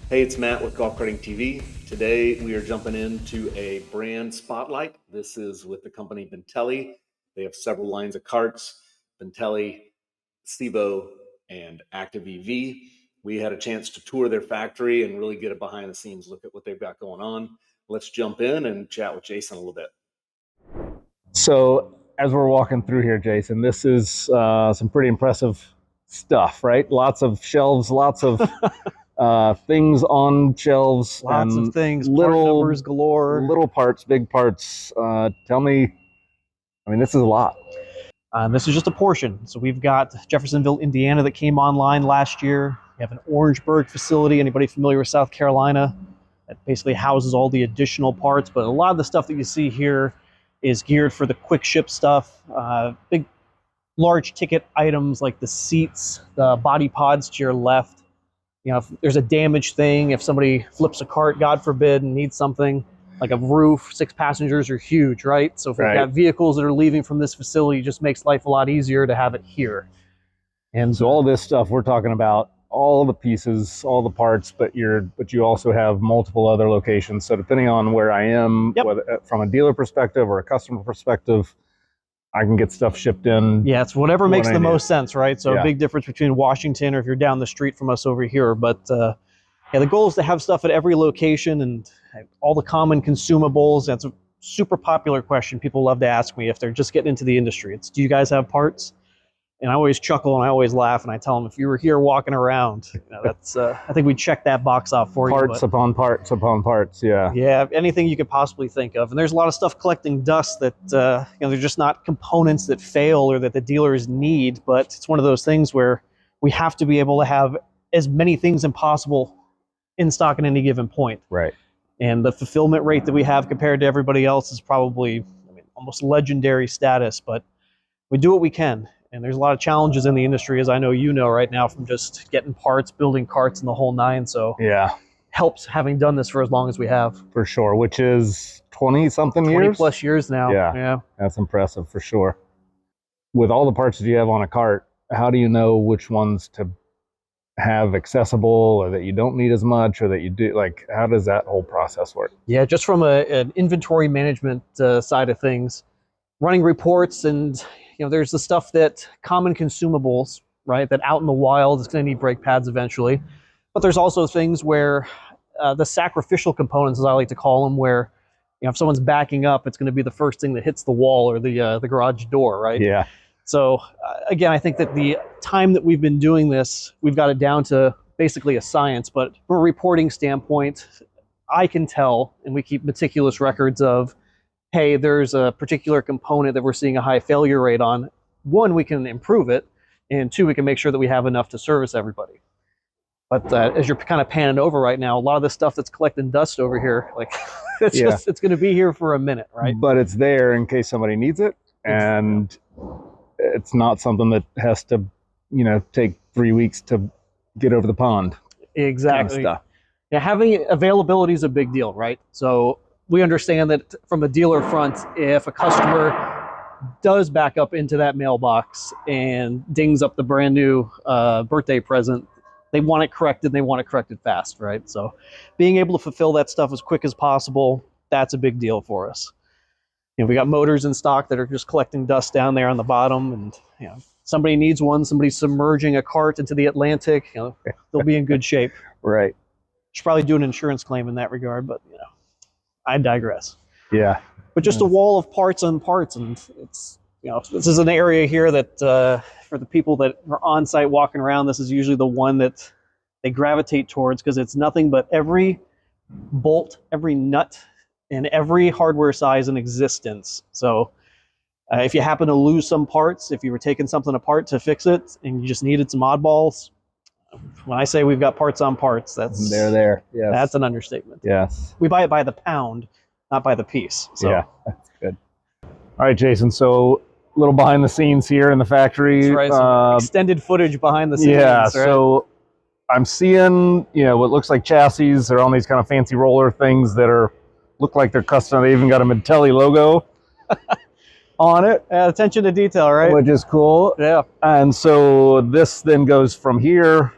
Hey, it's Matt with GolfCartingTV. Today we are jumping into a brand spotlight. This is with the company Bintelli. They have several lines of carts, Bintelli, SIVO, and ActivEV. We had a chance to tour their factory and really get a behind the scenes look at what they've got going on. Let's jump in and chat with Jason a little bit. So as we're walking through here, Jason, this is some pretty impressive stuff, right? Lots of shelves, lots of things on shelves, lots of things, part numbers galore, little parts, big parts. Tell me, I mean, this is a lot. This is just a portion. So we've got Jeffersonville, Indiana that came online last year. We have an Orangeburg facility. Anybody familiar with South Carolina? That basically houses all the additional parts. But a lot of the stuff that you see here is geared for the quick ship stuff. Big, large ticket items like the seats, the body pods to your left. You know, if there's a damaged thing, if somebody flips a cart, God forbid, and needs something, like a roof, 6 passengers are huge, right? So if we've got vehicles that are leaving from this facility, it just makes life a lot easier to have it here. And so all this stuff, we're talking about all the pieces, all the parts, but you also have multiple other locations. So depending on where I am, whether from a dealer perspective or a customer perspective, I can get stuff shipped in. Yeah, it's whatever makes the most sense, right? So a big difference between Washington or if you're down the street from us over here. But yeah, the goal is to have stuff at every location and all the common consumables. That's a super popular question. People love to ask me if they're just getting into the industry. It's, do you guys have parts? And I always chuckle and I always laugh and I tell them, if you were here walking around, you know, that's I think we'd check that box off for parts you. Parts upon parts upon parts, yeah. Yeah, anything you could possibly think of. And there's a lot of stuff collecting dust that, you know, they're just not components that fail or that the dealers need, but it's one of those things where we have to be able to have as many things as possible in stock at any given point. Right. And the fulfillment rate that we have compared to everybody else is probably, I mean, almost legendary status, but we do what we can. And there's a lot of challenges in the industry, as I know you know right now, from just getting parts, building carts, and the whole nine. So yeah, helps having done this for as long as we have. For sure, which is 20-something years? 20 plus years now. Yeah, that's impressive for sure. With all the parts that you have on a cart, how do you know which ones to have accessible or that you don't need as much or that you do? Like, how does that whole process work? Yeah, just from an inventory management side of things, running reports and, you know, there's the stuff that common consumables, right, that out in the wild is going to need brake pads eventually. But there's also things where the sacrificial components, as I like to call them, where, you know, if someone's backing up, it's going to be the first thing that hits the wall or the garage door, right? Yeah. So again, I think that the time that we've been doing this, we've got it down to basically a science. But from a reporting standpoint, I can tell, and we keep meticulous records of, hey, there's a particular component that we're seeing a high failure rate on. One, we can improve it, and two, we can make sure that we have enough to service everybody. But as you're kind of panning over right now, a lot of the stuff that's collecting dust over here, like it's going to be here for a minute, right? But it's there in case somebody needs it, and it's not something that has to, you know, take 3 weeks to get over the pond. Exactly. Kind of stuff. Yeah, having availability is a big deal, right? So we understand that from a dealer front, if a customer does back up into that mailbox and dings up the brand new birthday present, they want it corrected, and they want it corrected fast, right? So being able to fulfill that stuff as quick as possible, that's a big deal for us. You know, we got motors in stock that are just collecting dust down there on the bottom, and, you know, somebody needs one, somebody's submerging a cart into the Atlantic, you know, they'll be in good shape. Right. Should probably do an insurance claim in that regard, but, you know, I digress. Yeah. But just a wall of parts on parts, and it's, you know, this is an area here that for the people that are on site walking around, this is usually the one that they gravitate towards, because it's nothing but every bolt, every nut, and every hardware size in existence. So if you happen to lose some parts, if you were taking something apart to fix it and you just needed some oddballs, when I say we've got parts on parts, that's they're there. Yes. That's an understatement. Yes. We buy it by the pound, not by the piece. So. Yeah, that's good. All right, Jason. So a little behind the scenes here in the factory. That's right. Some extended footage behind the scenes. Yeah. Right? So I'm seeing, you know, what looks like chassis. They're on these kind of fancy roller things that look like they're custom. They even got a Bintelli logo on it. Attention to detail, right? Which is cool. Yeah. And so this then goes from here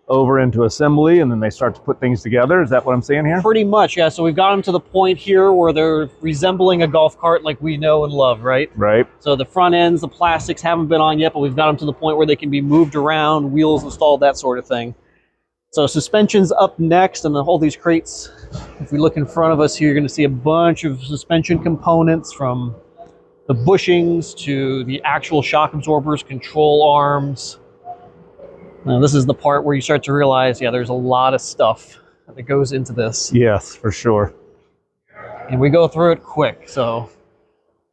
over into assembly, and then they start to put things together. Is that what I'm seeing here? Pretty much, yeah. So we've got them to the point here where they're resembling a golf cart like we know and love, right? Right. So the front ends, the plastics haven't been on yet, but we've got them to the point where they can be moved around, wheels installed, that sort of thing. So suspension's up next, and all these crates, if we look in front of us here, you're going to see a bunch of suspension components, from the bushings to the actual shock absorbers, control arms. Now, this is the part where you start to realize, yeah, there's a lot of stuff that goes into this. Yes, for sure. And we go through it quick. So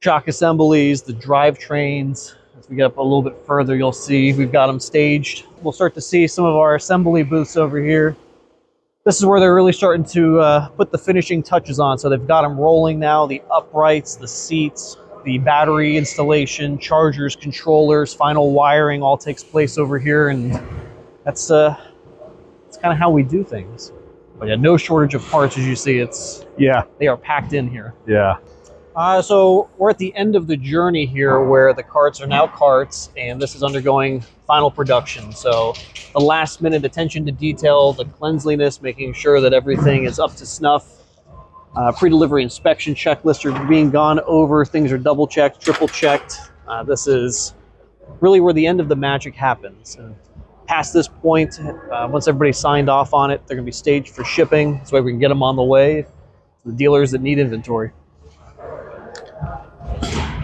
shock assemblies, the drivetrains. As we get up a little bit further, you'll see we've got them staged. We'll start to see some of our assembly booths over here. This is where they're really starting to put the finishing touches on. So they've got them rolling now, the uprights, the seats, the battery installation, chargers, controllers, final wiring all takes place over here, and that's kind of how we do things. But yeah, no shortage of parts, as you see. They are packed in here. Yeah. So we're at the end of the journey here, where the carts are now carts, and this is undergoing final production. So the last minute attention to detail, the cleanliness, making sure that everything is up to snuff. Pre-delivery inspection checklists are being gone over. Things are double checked, triple checked. This is really where the end of the magic happens. And past this point, once everybody's signed off on it, they're going to be staged for shipping. This way we can get them on the way to the dealers that need inventory.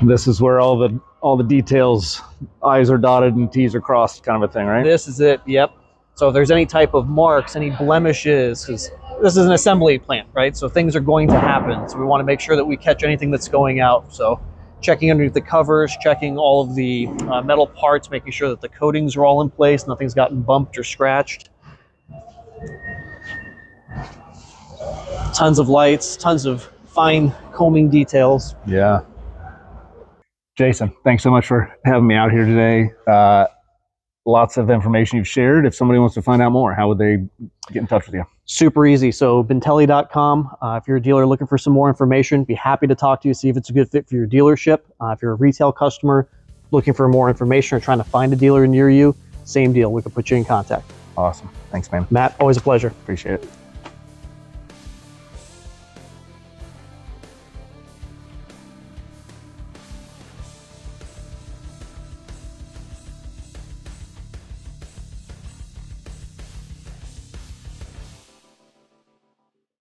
This is where all the details, I's are dotted and T's are crossed, kind of a thing, right? This is it. Yep. So if there's any type of marks, any blemishes, because this is an assembly plant, right? So things are going to happen. So we want to make sure that we catch anything that's going out. So checking underneath the covers, checking all of the metal parts, making sure that the coatings are all in place, nothing's gotten bumped or scratched. Tons of lights, tons of fine combing details. Yeah. Jason, thanks so much for having me out here today. Lots of information you've shared. If somebody wants to find out more, how would they get in touch with you? Super easy. So Bintelli.com. If you're a dealer looking for some more information, be happy to talk to you, see if it's a good fit for your dealership. If you're a retail customer looking for more information or trying to find a dealer near you, same deal. We can put you in contact. Awesome. Thanks, man. Matt, always a pleasure. Appreciate it.